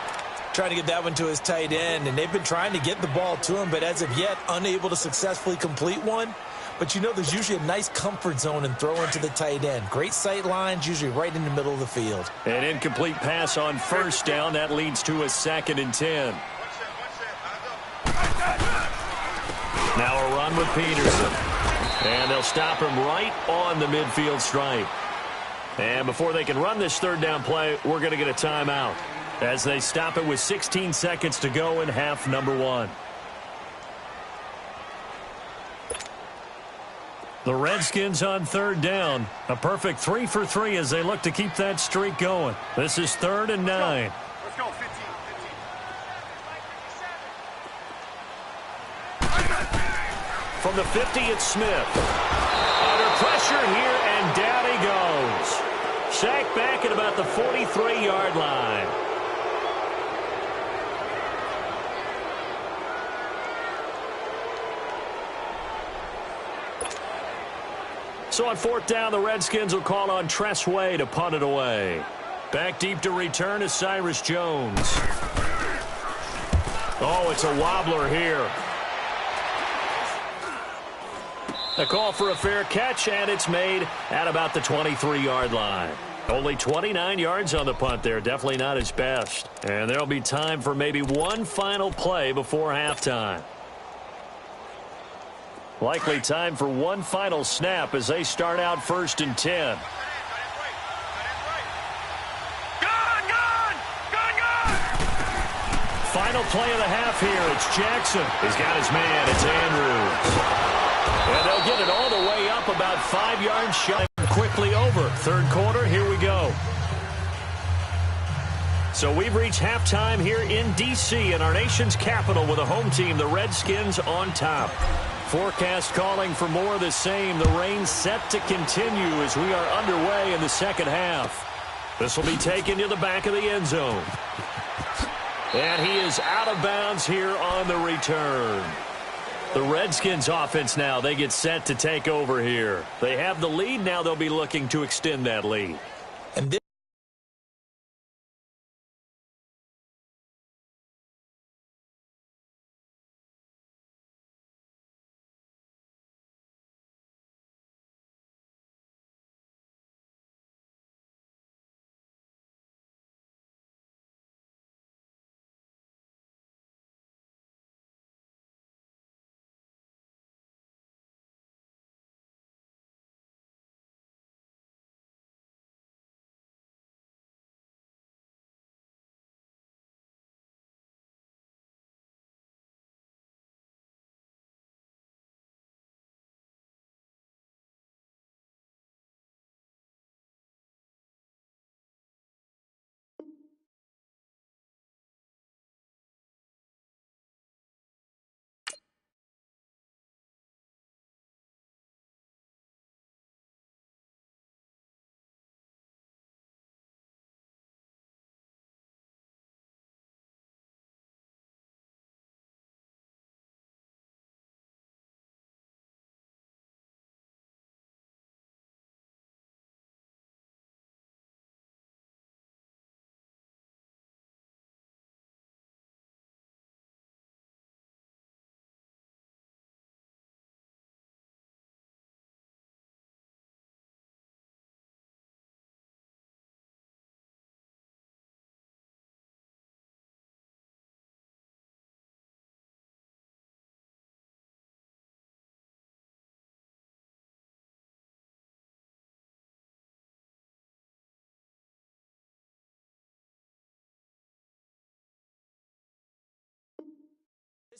Trying to get that one to his tight end, and they've been trying to get the ball to him, but as of yet, unable to successfully complete one. But you know there's usually a nice comfort zone in throwing to the tight end. Great sight lines, usually right in the middle of the field. An incomplete pass on 1st down. That leads to a 2nd and 10. Now a run with Peterson. And they'll stop him right on the midfield stripe. And before they can run this 3rd down play, we're going to get a timeout as they stop it with 16 seconds to go in half number 1. The Redskins on 3rd down. A perfect 3 for 3 as they look to keep that streak going. This is 3rd and 9. Let's go, 15. From the 50, it's Smith. Under pressure here, and down he goes. Sacked back at about the 43-yard line. So on fourth down, the Redskins will call on Tressway to punt it away. Back deep to return is Cyrus Jones. Oh, it's a wobbler here. A call for a fair catch, and it's made at about the 23-yard line. Only 29 yards on the punt there. Definitely not his best. And there'll be time for maybe one final play before halftime. Likely time for one final snap as they start out 1st and 10. Final play of the half here. It's Jackson. He's got his man. It's Andrews. And they'll get it all the way up about 5 yards shy. Quickly over. Third quarter, here we go. So we've reached halftime here in D.C. in our nation's capital with a home team, the Redskins, on top. Forecast calling for more of the same. The rain set to continue as we are underway in the second half. This will be taken to the back of the end zone. And he is out of bounds here on the return. The Redskins offense now, they get set to take over here. They have the lead. Now they'll be looking to extend that lead. And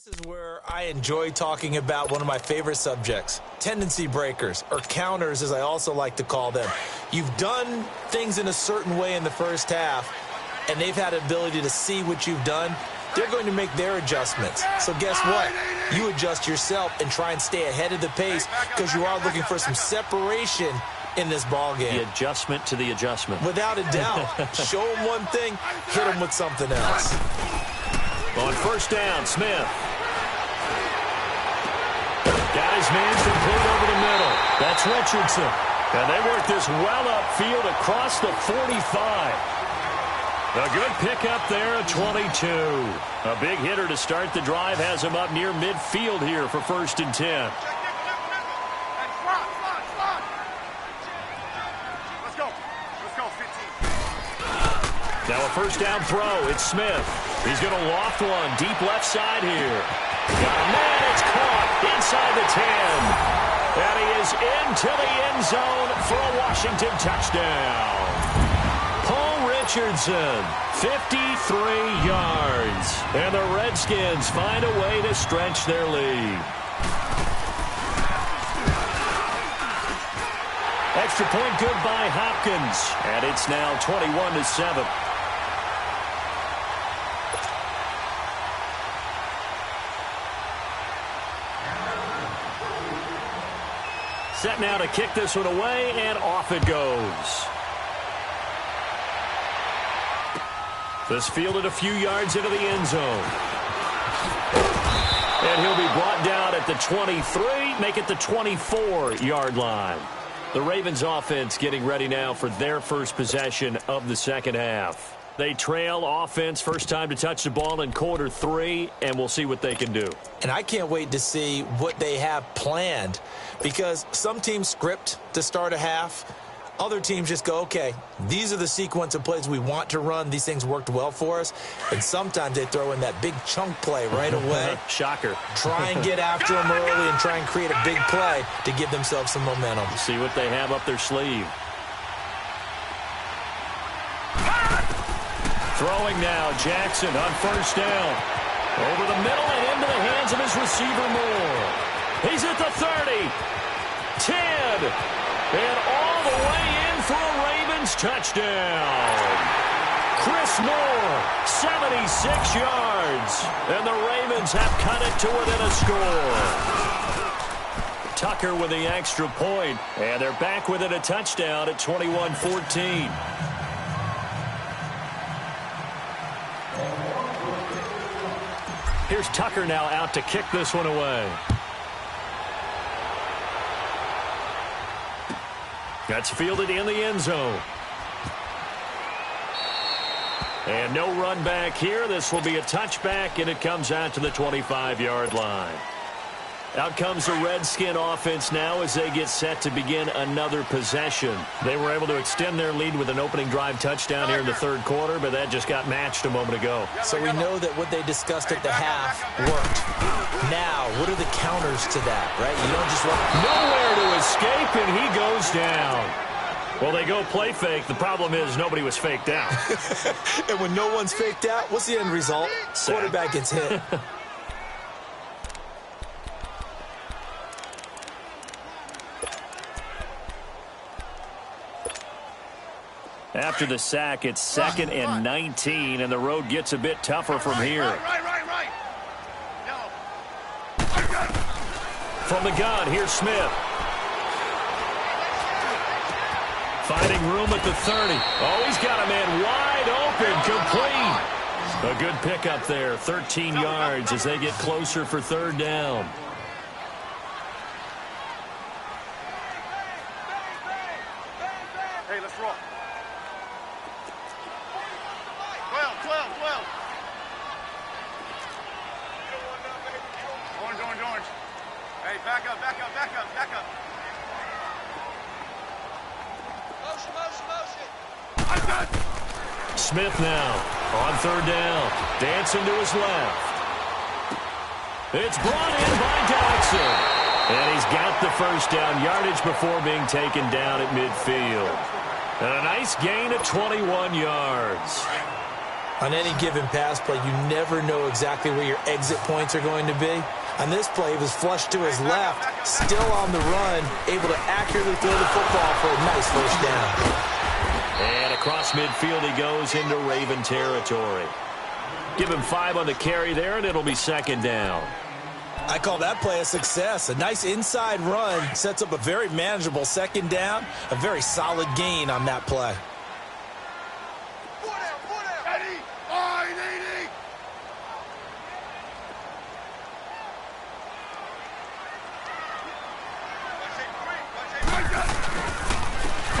this is where I enjoy talking about one of my favorite subjects, tendency breakers, or counters as I also like to call them. You've done things in a certain way in the first half, and they've had the ability to see what you've done. They're going to make their adjustments. So guess what? You adjust yourself and try and stay ahead of the pace because you are looking for some separation in this ball game. The adjustment to the adjustment. Without a doubt. Show them one thing, hit them with something else. On first down, Smith. Got his man complete over the middle. That's Richardson. And they work this well upfield across the 45. A good pickup there at 22. A big hitter to start the drive has him up near midfield here for 1st and 10. Let's go. Let's go, 15. Now a first down throw. It's Smith. He's going to loft one deep left side here. Got a man. It's caught inside the 10. And he is into the end zone for a Washington touchdown. Paul Richardson, 53 yards. And the Redskins find a way to stretch their lead. Extra point good by Hopkins. And it's now 21-7. Set now to kick this one away, and off it goes. This fielded a few yards into the end zone. And he'll be brought down at the 23, make it the 24-yard line. The Ravens offense getting ready now for their first possession of the second half. They trail offense, first time to touch the ball in quarter 3, and we'll see what they can do. And I can't wait to see what they have planned, because some teams script to start a half. Other teams just go, okay, these are the sequence of plays we want to run. These things worked well for us. And sometimes they throw in that big chunk play right away. Shocker. Try and get after them early and try and create a big play to give themselves some momentum. See what they have up their sleeve. Throwing now, Jackson on first down. Over the middle and into the hands of his receiver, Moore. He's at the 30. 10. And all the way in for a Ravens touchdown. Chris Moore, 76 yards. And the Ravens have cut it to within a score. Tucker with the extra point. And they're back within a touchdown at 21-14. Here's Tucker now out to kick this one away. That's fielded in the end zone. And no run back here. This will be a touchback, and it comes out to the 25-yard line. Out comes the Redskin offense now as they get set to begin another possession. They were able to extend their lead with an opening drive touchdown here in the third quarter, but that just got matched a moment ago. So we know that what they discussed at the half worked. Now, what are the counters to that, right? You don't just want nowhere to escape, and he goes down. Well, they go play fake. The problem is nobody was faked out. And when no one's faked out, what's the end result? Quarterback gets hit. After the sack, it's 2nd and 19, and the road gets a bit tougher from here. Right. From the gun, here's Smith. Finding room at the 30. Oh, he's got a man wide open, complete. A good pickup there, 13 yards as they get closer for third down. Hey, let's roll. 12. Orange. Hey, back up. Motion. Smith now on third down. Dancing to his left. It's brought in by Jackson. And he's got the first down yardage before being taken down at midfield. And a nice gain of 21 yards. On any given pass play, you never know exactly where your exit points are going to be. On this play, he was flushed to his left, still on the run, able to accurately throw the football for a nice first down. And across midfield he goes into Raven territory. Give him 5 on the carry there, and it'll be second down. I call that play a success. A nice inside run sets up a very manageable second down, a very solid gain on that play.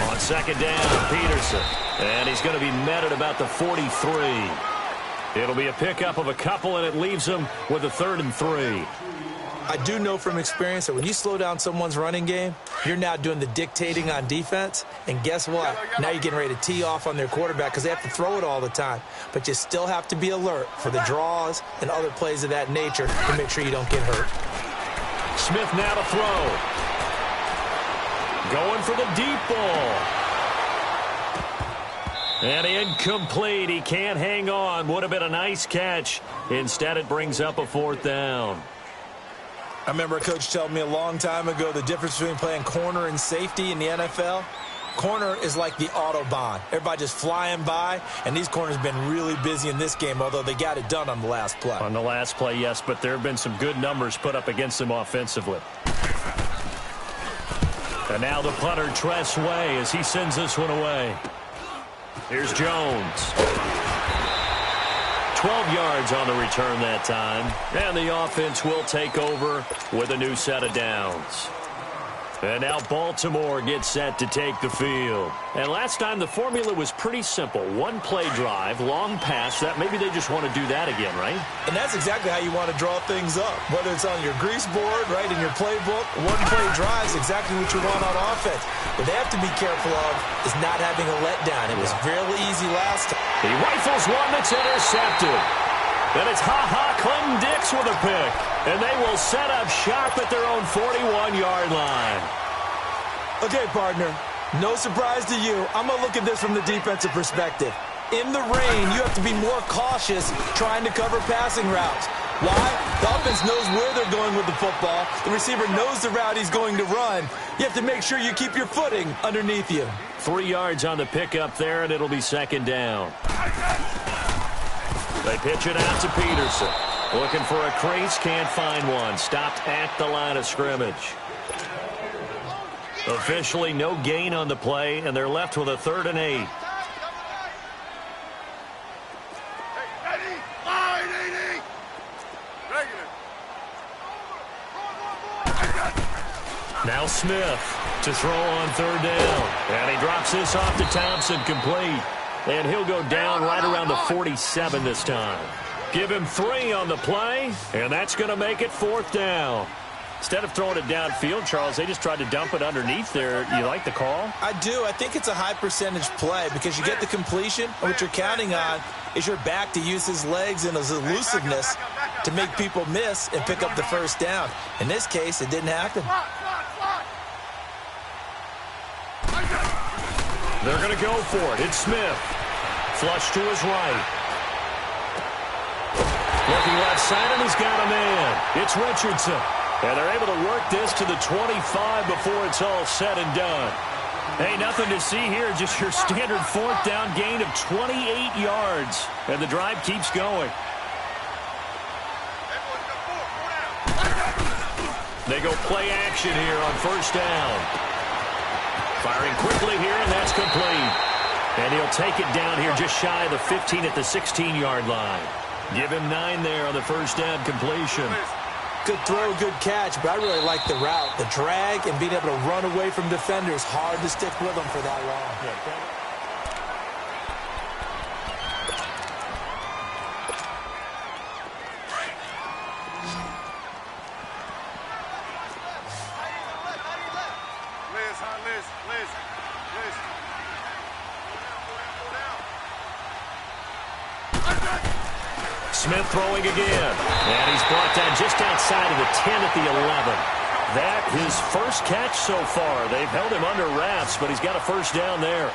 On second down, Peterson. And he's going to be met at about the 43. It'll be a pickup of a couple, and it leaves him with a 3rd and 3. I do know from experience that when you slow down someone's running game, you're now doing the dictating on defense. And guess what? Now you're getting ready to tee off on their quarterback because they have to throw it all the time. But you still have to be alert for the draws and other plays of that nature to make sure you don't get hurt. Smith now to throw. Going for the deep ball. And incomplete. He can't hang on. Would have been a nice catch. Instead, it brings up a 4th down. I remember a coach telling me a long time ago the difference between playing corner and safety in the NFL. Corner is like the Autobahn. Everybody just flying by, and these corners have been really busy in this game, although they got it done on the last play. On the last play, yes, but there have been some good numbers put up against them offensively. And now the punter, Tress Way, as he sends this one away. Here's Jones. 12 yards on the return that time. And the offense will take over with a new set of downs. And now Baltimore gets set to take the field. And last time the formula was pretty simple. One play drive, long pass. That maybe they just want to do that again, right? And that's exactly how you want to draw things up. Whether it's on your grease board, right, in your playbook, one play drive is exactly what you want on offense. What they have to be careful of is not having a letdown. It was really easy last time. He rifles one that's intercepted. And it's Clinton Dix with a pick. And they will set up shop at their own 41-yard line. Okay, partner, no surprise to you. I'm going to look at this from the defensive perspective. In the rain, you have to be more cautious trying to cover passing routes. Why? The offense knows where they're going with the football. The receiver knows the route he's going to run. You have to make sure you keep your footing underneath you. 3 yards on the pickup there, and it'll be second down. They pitch it out to Peterson. Looking for a crease, can't find one. Stopped at the line of scrimmage. Officially no gain on the play, and they're left with a 3rd and 8. Now Smith to throw on 3rd down. And he drops this off to Thompson, complete. And he'll go down right around the 47 this time. Give him 3 on the play, and that's going to make it 4th down. Instead of throwing it downfield, Charles, they just tried to dump it underneath there. You like the call? I do. I think it's a high percentage play because you get the completion, and what you're counting on is your back to use his legs and his elusiveness to make people miss and pick up the 1st down. In this case, it didn't happen. They're going to go for it. It's Smith. Flush to his right. Looking left side, and he's got a man. It's Richardson. And they're able to work this to the 25 before it's all said and done. Hey, nothing to see here. Just your standard 4th down gain of 28 yards. And the drive keeps going. They go play action here on 1st down. Firing quickly here, and that's complete. And he'll take it down here just shy of the 15 at the 16-yard line. Give him 9 there on the 1st down completion. Good throw, good catch, but I really like the route. The drag and being able to run away from defenders. Hard to stick with them for that long. Liz. Smith throwing again. And he's brought down just outside of the 10 at the 11. That his first catch so far. They've held him under wraps, but he's got a 1st down there.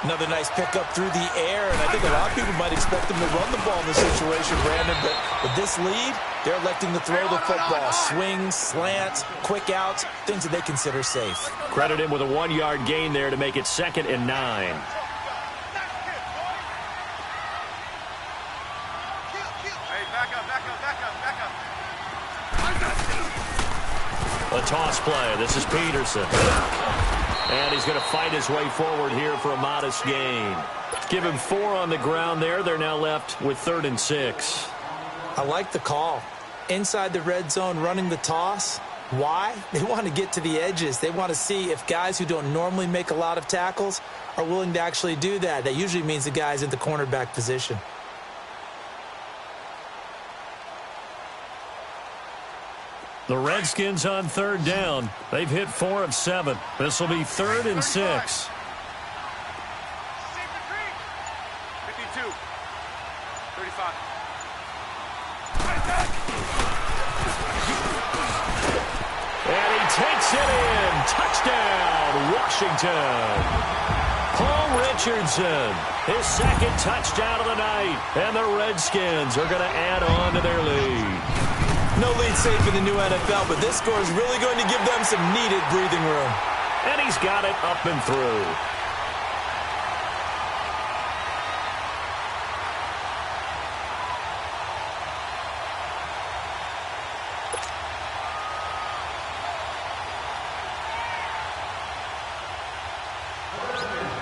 Another nice pickup through the air, and I think a lot of people might expect him to run the ball in this situation, Brandon, but with this lead, they're electing to throw the football. Swings, slants, quick outs, things that they consider safe. Credit him with a 1-yard gain there to make it 2nd and 9. A toss play. This is Peterson. And he's going to fight his way forward here for a modest gain. Give him 4 on the ground there. They're now left with 3rd and 6. I like the call. Inside the red zone, running the toss. Why? They want to get to the edges. They want to see if guys who don't normally make a lot of tackles are willing to actually do that. That usually means the guy's in the cornerback position. The Redskins on 3rd down. They've hit 4 of 7. This will be 3rd and 6. 52. 35. And he takes it in. Touchdown, Washington. Paul Richardson, his 2nd touchdown of the night. And the Redskins are going to add on to their lead. No lead safe in the new NFL, but this score is really going to give them some needed breathing room. And he's got it up and through.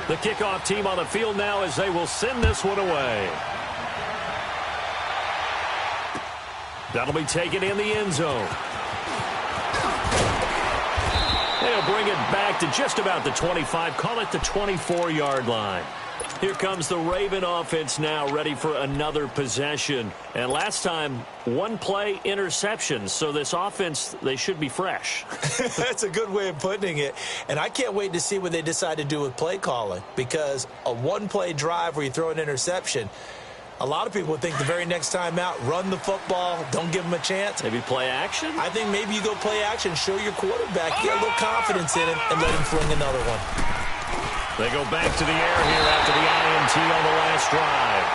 The kickoff team on the field now as they will send this one away. That'll be taken in the end zone. They'll bring it back to just about the 25. Call it the 24-yard line. Here comes the Raven offense now, ready for another possession. And last time, one play interception. So this offense, they should be fresh. That's a good way of putting it. And I can't wait to see what they decide to do with play calling, because a one-play drive where you throw an interception, a lot of people would think the very next time out, run the football, don't give them a chance. Maybe play action? I think maybe you go play action, show your quarterback, get a little confidence in him, and let him fling another one. They go back to the air here after the INT on the last drive.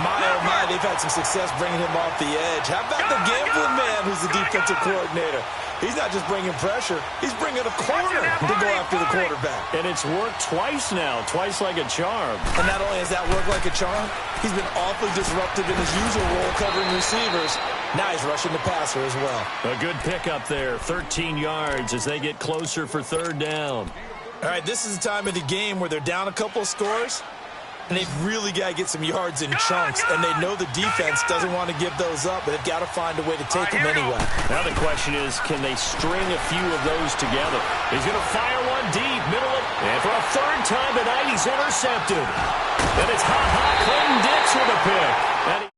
My, oh my, they've had some success bringing him off the edge. How about the gambling man who's the defensive coordinator? He's not just bringing pressure, he's bringing a corner to go after the quarterback. And it's worked twice now, twice like a charm. And not only has that worked like a charm, he's been awfully disruptive in his usual role covering receivers. Now he's rushing the passer as well. A good pickup there, 13 yards as they get closer for third down. All right, this is the time of the game where they're down a couple of scores, and they've really got to get some yards in chunks, and they know the defense doesn't want to give those up, but they've got to find a way to take them anyway. Now the question is, can they string a few of those together? He's going to fire one deep, middle of, and for a third time tonight, he's intercepted. And it's Ha-Ha Clinton Dix with a pick. And